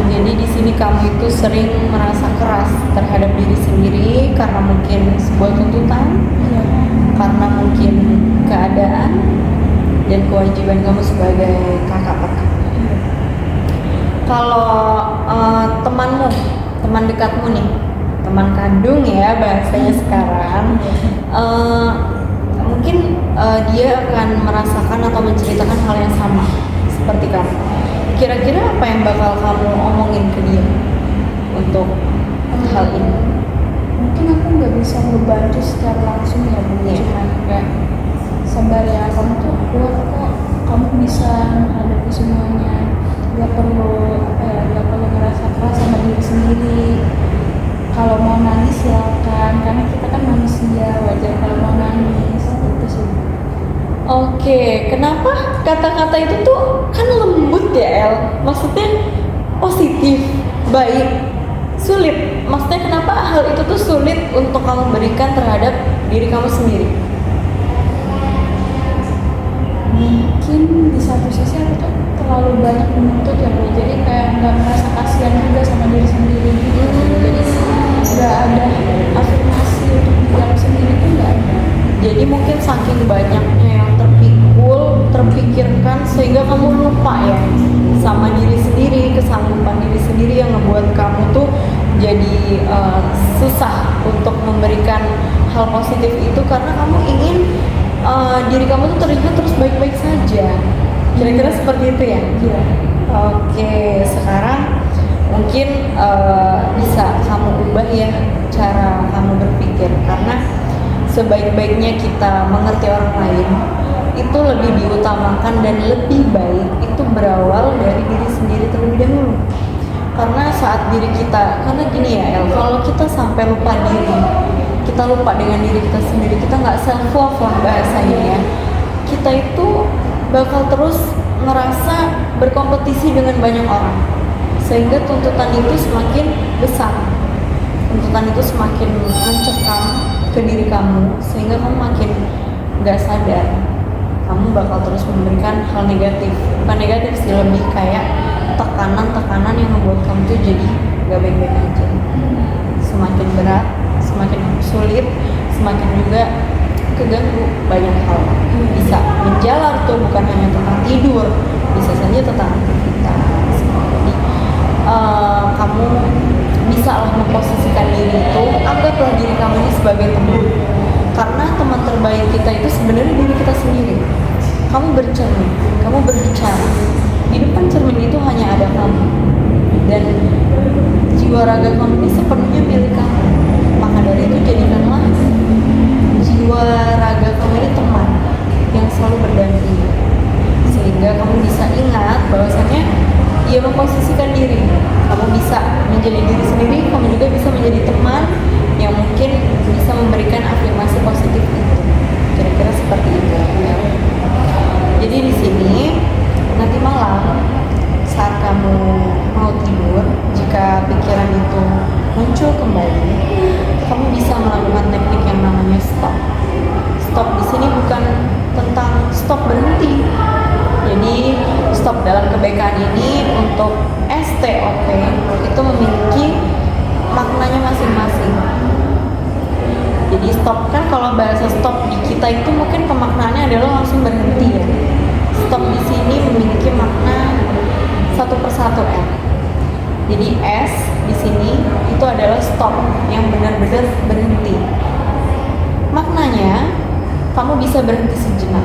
Jadi di sini kamu itu sering merasa keras terhadap diri sendiri karena mungkin sebuah tuntutan, Iya. karena mungkin keadaan dan kewajiban kamu sebagai kakak kakak. Kalau temanmu, teman dekatmu nih, teman kandung ya bahasanya sekarang, mungkin dia akan merasakan atau menceritakan hal yang sama seperti kamu. Kira-kira apa yang bakal kamu omongin ke dia untuk hal ini? Mungkin aku nggak bisa membantu secara langsung ya, Bu. Iya. Cuman kayak sabar ya, kamu tuh kuat kok, kamu bisa menghadapi semuanya. Gak perlu gak perlu ngerasa keras sama diri sendiri. Kalau mau nangis silakan, karena kita kan manusia, wajar kalau mau nangis. Itu sih. Oke, kenapa kata-kata itu tuh kan lembut ya El? Maksudnya positif, baik, sulit. Maksudnya kenapa hal itu tuh sulit untuk kamu berikan terhadap diri kamu sendiri? Mungkin di satu sisi aku tuh terlalu banyak menuntut ya, Bu. Jadi kayak nggak merasa kasihan juga sama diri sendiri gitu. Jadi nggak ada afirmasi untuk diri aku sendiri tuh nggak ada. Jadi mungkin saking banyaknya yang terpikirkan sehingga kamu lupa ya sama diri sendiri, kesanggupan diri sendiri yang ngebuat kamu tuh jadi susah untuk memberikan hal positif itu karena kamu ingin diri kamu tuh terlihat terus baik-baik saja. Kira-kira seperti itu ya? Iya. Oke, sekarang mungkin bisa kamu ubah ya cara kamu berpikir, karena sebaik-baiknya kita mengerti orang lain itu lebih diutamakan dan lebih baik itu berawal dari diri sendiri terlebih dahulu. Karena saat diri kita, karena gini ya El, kalau kita sampai lupa diri, kita lupa dengan diri kita sendiri, kita nggak self love lah bahasanya ya, kita itu bakal terus ngerasa berkompetisi dengan banyak orang, sehingga tuntutan itu semakin besar, tuntutan itu semakin mencekam ke diri kamu, sehingga kamu makin nggak sadar kamu bakal terus memberikan hal negatif, bukan negatif sih, lebih kayak tekanan-tekanan yang membuat kamu tuh jadi gak baik-baik aja, semakin berat, semakin sulit, semakin juga keganggu banyak hal. Bisa menjalar tuh, bukan hanya tentang tidur, bisa saja tentang aktivitas. Jadi kamu bisa lah memposisikan diri itu, anggaplah diri kamu ini sebagai teman, karena teman terbaik kita itu sebenarnya diri kita sendiri. Kamu bercermin, kamu berbicara, di depan cermin itu hanya ada kamu, dan jiwa raga kamu ini sepenuhnya milik kamu. Maka dari itu jadikanlah jiwa raga kamu ini teman yang selalu berdampingan, sehingga kamu bisa ingat bahwasanya ia memposisikan diri, kamu bisa menjadi diri sendiri, kamu juga bisa menjadi teman yang mungkin bisa memberikan afirmasi positif itu. Kira-kira seperti itu ya. Jadi di sini nanti malam saat kamu mau tidur, jika pikiran itu muncul kembali, kamu bisa melakukan teknik yang namanya stop. Stop di sini bukan tentang stop berhenti. Jadi stop dalam kebaikan ini untuk STOP itu memiliki maknanya masing-masing. Jadi stop, kan kalau bahasa stop di kita itu mungkin pemaknaannya adalah langsung berhenti ya. Stop di sini memiliki makna satu persatu ya. Jadi S di sini itu adalah stop yang benar-benar berhenti. Maknanya kamu bisa berhenti sejenak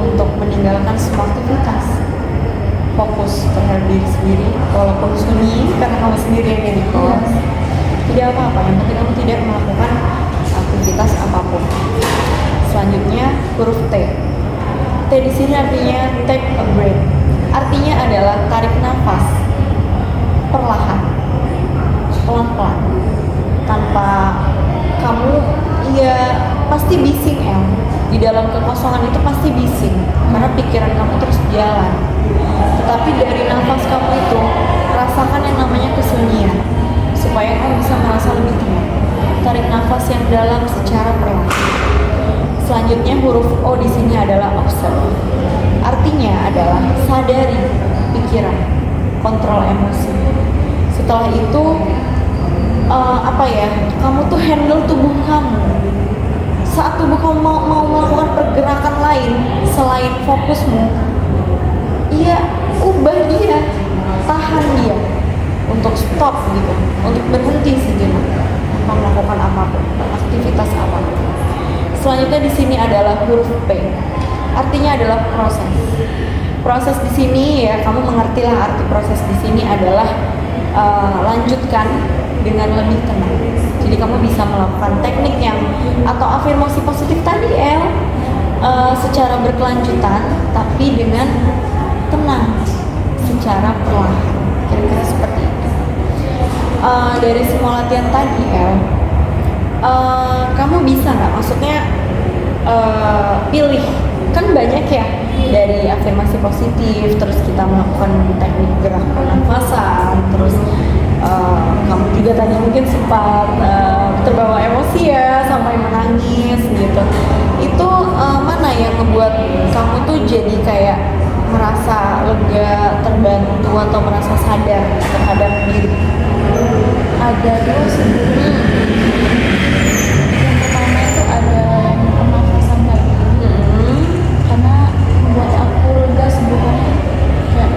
untuk meninggalkan semua aktivitas, fokus terhadap diri sendiri, walaupun sunyi karena kamu sendiri yang jadi kos. Tidak apa-apa, yang penting kamu tidak melakukan aktivitas apapun. Selanjutnya huruf T. T di sini artinya take a breath. Artinya adalah tarik nafas perlahan, pelan-pelan, tanpa kamu pasti bising di dalam kekosongan itu pasti bising karena pikiran kamu terus jalan. Tetapi dari nafas kamu itu rasakan yang namanya kesunyian supaya kamu bisa merasa lebih tenang. Tarik nafas yang dalam secara perlahan. Selanjutnya huruf O di sini adalah observe. Artinya adalah sadari pikiran, kontrol emosi. Setelah itu kamu tuh handle tubuh kamu. Saat tubuh kamu mau melakukan pergerakan lain selain fokusmu, ubah dia, tahan dia untuk stop gitu, untuk berhenti sejenak melakukan apapun, aktivitas apapun. Selanjutnya di sini adalah huruf P. Artinya adalah proses. Proses di sini ya, kamu mengertilah arti proses di sini adalah lanjutkan dengan lebih tenang. Jadi kamu bisa melakukan teknik yang atau afirmasi positif tadi secara berkelanjutan, tapi dengan tenang, secara perlahan. Kira-kira seperti itu. Dari semua latihan tadi kamu bisa nggak, maksudnya pilih, kan banyak ya dari afirmasi positif, terus kita melakukan teknik gerak pernafasan, terus kamu juga tadi mungkin sempat terbawa emosi ya sampai menangis gitu. Itu mana yang membuat kamu tuh jadi kayak merasa lega, terbantu, atau merasa sadar terhadap diri? Ada dua sebenarnya. Yang pertama itu ada yang pernafasan tadi, karena membuat aku lega sebetulnya, kayak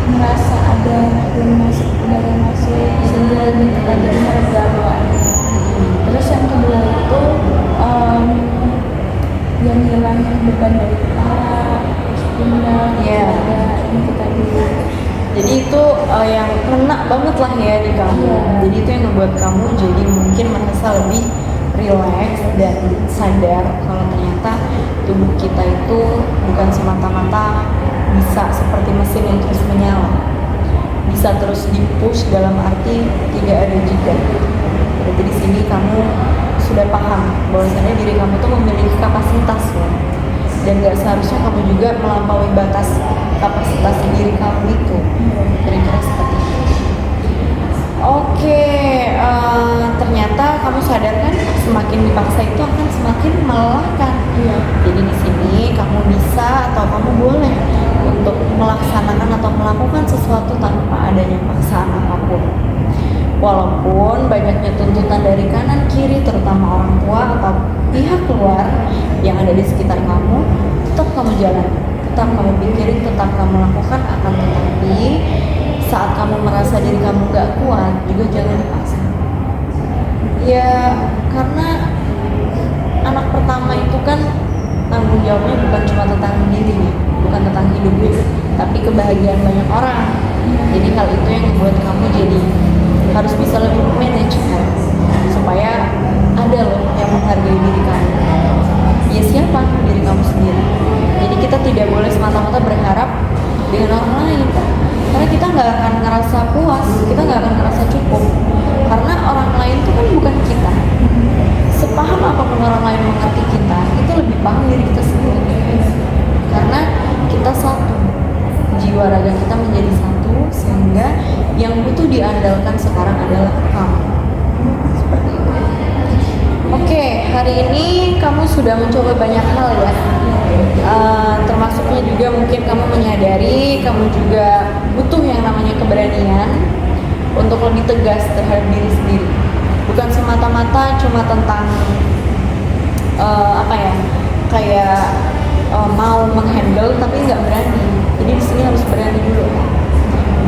merasa ada yang masuk, udara masuk, sehingga kita jadi mereda bawaannya. Terus yang kedua itu yang hilangin beban dari kepala, terus pundak, ini kita dulu. Jadi itu yang kena banget lah ya di kamu. Jadi itu yang membuat kamu jadi mungkin merasa lebih rileks dan sadar kalau ternyata tubuh kita itu bukan semata-mata bisa seperti mesin yang terus menyala. Di bisa terus di-push dalam arti tidak ada jeda. Berarti di sini kamu sudah paham bahwasanya diri kamu tuh memiliki kapasitas loh. Dan gak seharusnya kamu juga melampaui batas kapasitas diri kamu itu. Kira-kira seperti itu. Oke, ternyata kamu sadar kan semakin dipaksa itu akan semakin melelahkan. Jadi di sini kamu bisa atau kamu boleh untuk melaksanakan atau melakukan sesuatu tanpa adanya paksaan apapun. Walaupun banyaknya tuntutan dari kanan kiri, terutama orang tua atau pihak luar yang ada di sekitar kamu, tetap kamu jalan, tetap kamu pikirin, tetap kamu lakukan. Akan tetapi saat kamu merasa diri kamu gak kuat, juga jangan dipaksa. Ya, karena anak pertama itu kan tanggung jawabnya bukan cuma tentang dirinya, bukan tentang hidupnya, tapi kebahagiaan banyak orang. Jadi hal itu yang membuat kamu jadi harus bisa lebih manage kan, supaya ada loh yang menghargai diri kamu. Ya siapa? Diri kamu sendiri. Jadi kita tidak boleh semata-mata berharap dengan orang lain, karena kita nggak akan ngerasa puas, kita nggak akan ngerasa cukup, karena orang lain itu kan bukan kita. Sepaham apapun orang lain mengerti kita, itu lebih paham diri kita sendiri, karena kita satu, jiwa raga kita menjadi satu, sehingga yang butuh diandalkan sekarang adalah kamu. Seperti itu. Oke, hari ini kamu sudah mencoba banyak hal ya, termasuknya juga mungkin kamu menyadari kamu juga butuh yang namanya keberanian untuk lebih tegas terhadap diri sendiri. Bukan semata-mata cuma tentang mau menghandle tapi nggak berani. Jadi di sini harus berani dulu,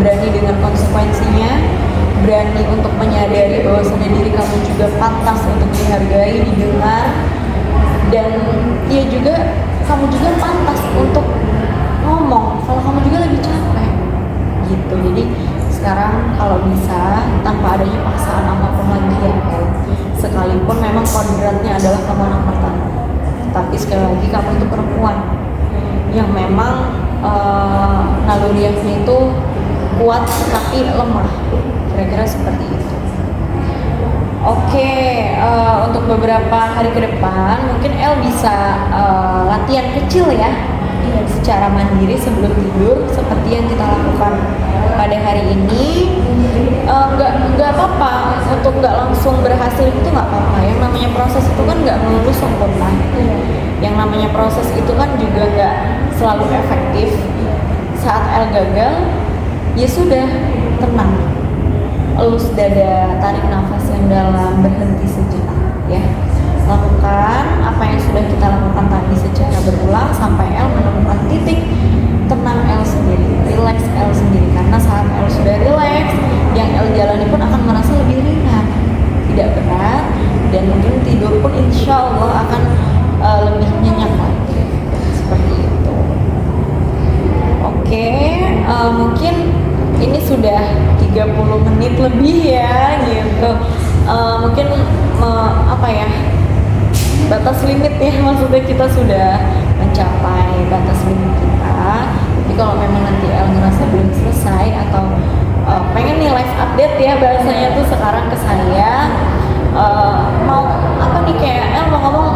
berani dengan konsekuensinya, berani untuk menyadari bahwasanya diri kamu juga pantas untuk dihargai, didengar, dan ya juga kamu juga pantas untuk ngomong kalau kamu juga lagi capek gitu. Jadi sekarang kalau bisa tanpa adanya paksaan apapun lagi ya, sekalipun memang kodratnya adalah kamu anak pertama, tapi sekali lagi kamu itu perempuan yang memang naluriahnya itu kuat tapi lemah, kira-kira seperti itu. Oke, untuk beberapa hari ke depan mungkin El bisa latihan kecil ya, secara mandiri sebelum tidur seperti yang kita lakukan pada hari ini. Nggak apa-apa untuk nggak langsung berhasil, itu nggak apa-apa. Yang namanya proses itu kan nggak melulu sempurna. Yang namanya proses itu kan juga nggak selalu efektif. Saat El gagal, ya sudah, tenang, elus dada, tarik nafas yang dalam, berhenti sejenak ya. Lakukan apa yang sudah kita lakukan tadi secara berulang sampai El menemukan titik tenang El sendiri, relax El sendiri. Karena saat El sudah relax, yang El jalani pun akan merasa lebih ringan, tidak berat, dan mungkin tidur pun insya Allah akan lebih nyenyak lagi. Seperti itu. Oke, mungkin ini sudah 30 menit lebih ya gitu. Mungkin batas limit ya, maksudnya kita sudah mencapai batas limit kita. Tapi kalau memang nanti El ngerasa belum selesai atau pengen nih live update ya bahasanya tuh sekarang ke saya, mau apa nih, kayak El mau ngomong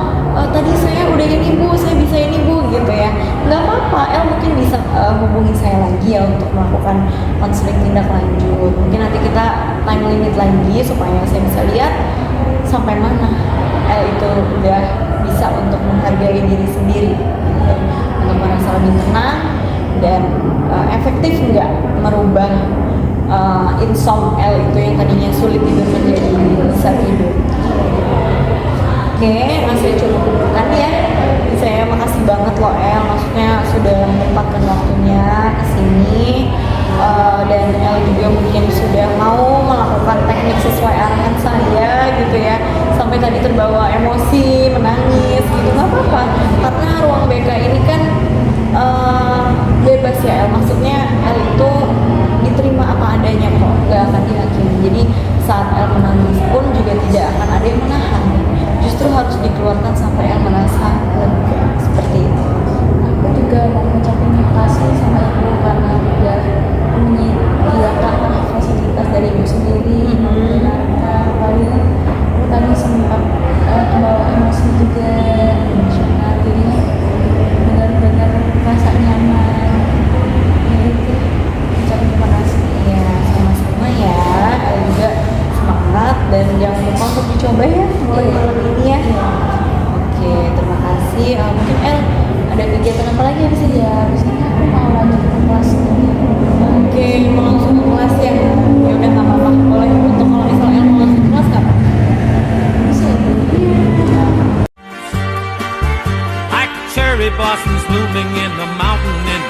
tadi saya udah ini Bu, saya bisa ini Bu gitu ya, nggak apa-apa. El mungkin bisa hubungi saya lagi ya untuk melakukan konseling tindak lanjut. Mungkin nanti kita time limit lagi supaya saya bisa lihat sampai mana El itu udah bisa untuk menghargai diri sendiri, untuk merasa lebih tenang dan efektif nggak merubah insom El itu yang tadinya sulit tidur menjadi bisa tidur. Oke, masih cukup kan ya. Saya makasih banget loh El, maksudnya sudah menyempatkan waktunya kesini, dan El juga mungkin sudah mau melakukan teknik sesuai arahan saya gitu ya. Sampai tadi terbawa emosi, menangis gitu, nggak apa-apa. Karena ruang BK ini kan bebas ya El, maksudnya El itu diterima apa adanya kok, nggak akan dihakimi. Jadi saat El menangis pun juga tidak akan ada yang menahan, justru harus dikeluarkan sampai El merasa lega. Seperti itu. Aku juga mau mengucapkan terima kasih sama Ibu karena udah menyediakan kegiatan apa lagi habis ini ya? Habis ini aku mau lanjut ke kelas. Oke, mau langsung ke kelas ya? Ya udah nggak apa-apa. Boleh untuk kalau misalnya mau langsung ke kelas nggak apa? Bisa Like cherry blossoms blooming in the mountain in